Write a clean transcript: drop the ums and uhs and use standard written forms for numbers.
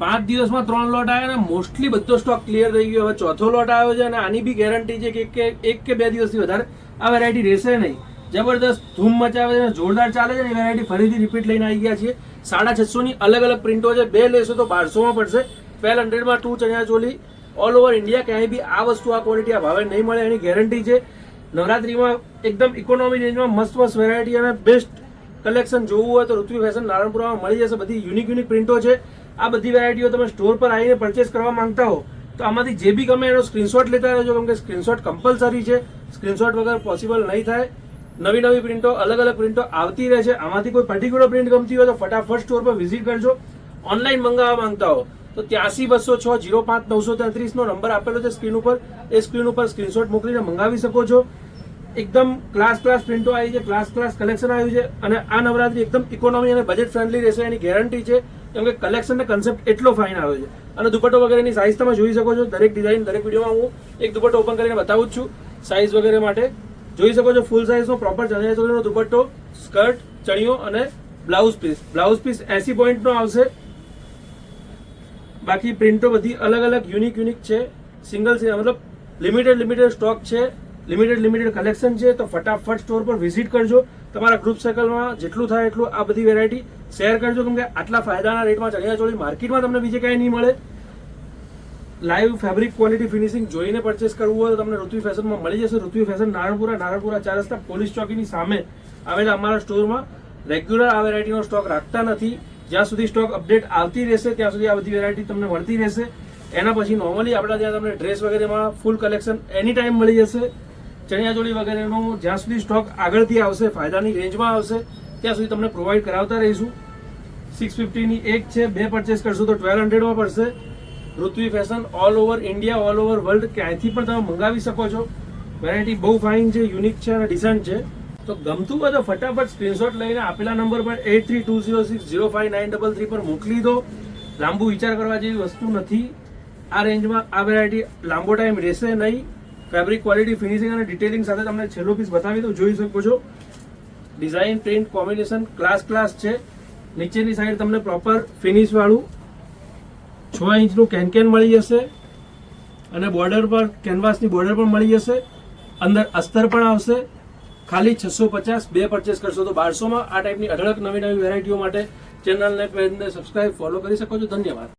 5 દિવસમાં 3 લોટ આવ્યા ને મોસ્ટલી બધો સ્ટોક ક્લિયર થઈ ગયો. હવે ચોથો લોટ આવ્યો છે અને આની બી ગેરંટી છે કે એક કે 2 દિવસથી વધારે આ વેરાયટી રહેશે નહીં. જબરદસ્ત ધૂમ મચાવે છે, જોરદાર ચાલે છે ને. એ વેરાયટી ફરીથી રિપીટ લઈને આવી ગયા છીએ. 650 ની અલગ અલગ પ્રિન્ટો છે. 2 લેશો તો 1200 માં પડશે. 1200 માં 2 ચણિયા ચોલી ઓલ ઓવર ઇન્ડિયા ક્યાંય બી આ વસ્તુ આ ક્વોલિટી આ ભાવે નહીં મળે, એની ગેરંટી છે. નવરાત્રીમાં એકદમ ઇકોનોમી રેન્જમાં મસ્ત વેરાયટી અને બેસ્ટ કલેક્શન જોવું હોય તો ઋત્વી ફેશન નારણપુરામાં મળી જશે. બધી યુનિક પ્રિન્ટો છે. આ બધી વેરાયટીઓ તમે સ્ટોર પર આવીને પરચેસ કરવા માંગતા હો તો આમાંથી જે બી ગમે એનો સ્ક્રીનશોટ લેતા રહેજો, કેમ કે સ્ક્રીનશોટ કમ્પલસરી છે. સ્ક્રીનશોટ વગર પોસિબલ નહીં થાય. નવી પ્રિન્ટો અલગ અલગ પ્રિન્ટો આવતી રહે છે. આમાંથી કોઈ પર્ટિક્યુલર પ્રિન્ટ ગમતી હોય તો ફટાફટ સ્ટોર પર વિઝિટ કરજો. ઓનલાઈન મંગાવવા માંગતા હો તો 83-206-05-933 નો નંબર આપેલો છે સ્ક્રીન ઉપર. એ સ્ક્રીન ઉપર સ્ક્રીનશોટ મોકલીને મંગાવી શકો છો. એકદમ ક્લાસ પ્રિન્ટો આવી છે, ક્લાસ કલેક્શન આવ્યું છે અને આ નવરાત્રી એકદમ ઇકોનોમી અને બજેટ ફ્રેન્ડલી રહેશે, એની ગેરંટી છે. કેમ કે કલેક્શન ને કન્સેપ્ટ એટલો ફાઇન આવ્યો છે. અને દુપટ્ટો વગેરેની સાઇઝ તમે જોઈ શકો છો. દરેક ડિઝાઇન દરેક વિડીયોમાં હું એક દુપટ્ટો ઓપન કરીને બતાવું જ છું. સાઇઝ વગેરે માટે જોઈ શકો છો. ફૂલ સાઇઝનો પ્રોપર ચણિયા ચોલીનો દુપટ્ટો, સ્કર્ટ, ચણિયો અને બ્લાઉઝ પીસ 80 પોઈન્ટનો આવશે. બાકી પ્રિન્ટો બધી અલગ યુનિક છે. સિંગલ છે, મતલબ લિમિટેડ સ્ટોક છે, લિમિટેડ કલેક્શન છે. તો ફટાફટ સ્ટોર પર વિઝિટ કરજો. તમારા ગ્રુપ સર્કલમાં જેટલું થાય એટલું આ બધી વેરાયટી શેર કરજો, કેમ કે આટલા ફાયદાના રેટમાં ચણિયા ચોળી માર્કેટમાં તમને બીજે ક્યાંય નહીં મળે. લાઈવ ફેબ્રિક ક્વોલિટી ફિનિશિંગ જોઈને પરચેસ કરવું હોય તો તમને ઋત્વી ફેશનમાં મળી જશે. ઋત્વી ફેશન નારણપુરા 4 રસ્તા પોલીસ ચોકીની સામે આવેલા અમારા સ્ટોરમાં રેગ્યુલર આ વેરાયટીનો સ્ટોક રાખતા નથી. જ્યાં સુધી સ્ટોક અપડેટ આવતી રહેશે ત્યાં સુધી આ બધી વેરાયટી તમને મળતી રહેશે. એના પછી નોર્મલી આપણા ત્યાં તમને ડ્રેસ વગેરેમાં ફૂલ કલેક્શન એની ટાઈમ મળી જશે. ચણિયાચોળી વગેરેનો જ્યાં સુધી સ્ટોક આગળથી આવશે, ફાયદાની રેન્જમાં આવશે, ત્યાં સુધી તમને પ્રોવાઈડ કરાવતા રહીશું. 650 ની એક છે, 2 પરચેસ કરશો તો 1200 માં પડશે. Ritvi fashion all over India, all over world ક્યાંયથી પણ તમે મંગાવી શકો છો. વેરાયટી બહુ ફાઇન છે, યુનિક છે અને ડિસન્ટ છે. તો ગમતું હોય તો ફટાફટ સ્ક્રીનશોટ લઈને આપેલા નંબર પર 8320605933 પર મોકલી દો. લાંબુ વિચાર કરવા જેવી વસ્તુ નથી. આ રેન્જમાં આ વેરાયટી લાંબો ટાઈમ રહેશે નહીં. ફેબ્રિક ક્વોલિટી, ફિનિશિંગ અને ડિટેલિંગ સાથે તમને છેલ્લો પીસ બતાવી દઉં, જોઈ શકો છો. ડિઝાઇન, પ્રિન્ટ, કોમ્બિનેશન ક્લાસ છે. નીચેની સાઈડ તમને પ્રોપર ફિનિશ વાળું 6 ઇંચનું કેન મળી જશે અને બોર્ડર પર કેનવાસની બોર્ડર પણ મળી જશે. અંદર અસ્તર પણ આવશે. ખાલી 650, 2 પરચેસ કરશો તો 1200 માં. આ ટાઈપની અઢળક નવી વેરાયટીઓ માટે ચેનલને પેજને સબસ્ક્રાઇબ ફોલો કરી શકો છો. ધન્યવાદ.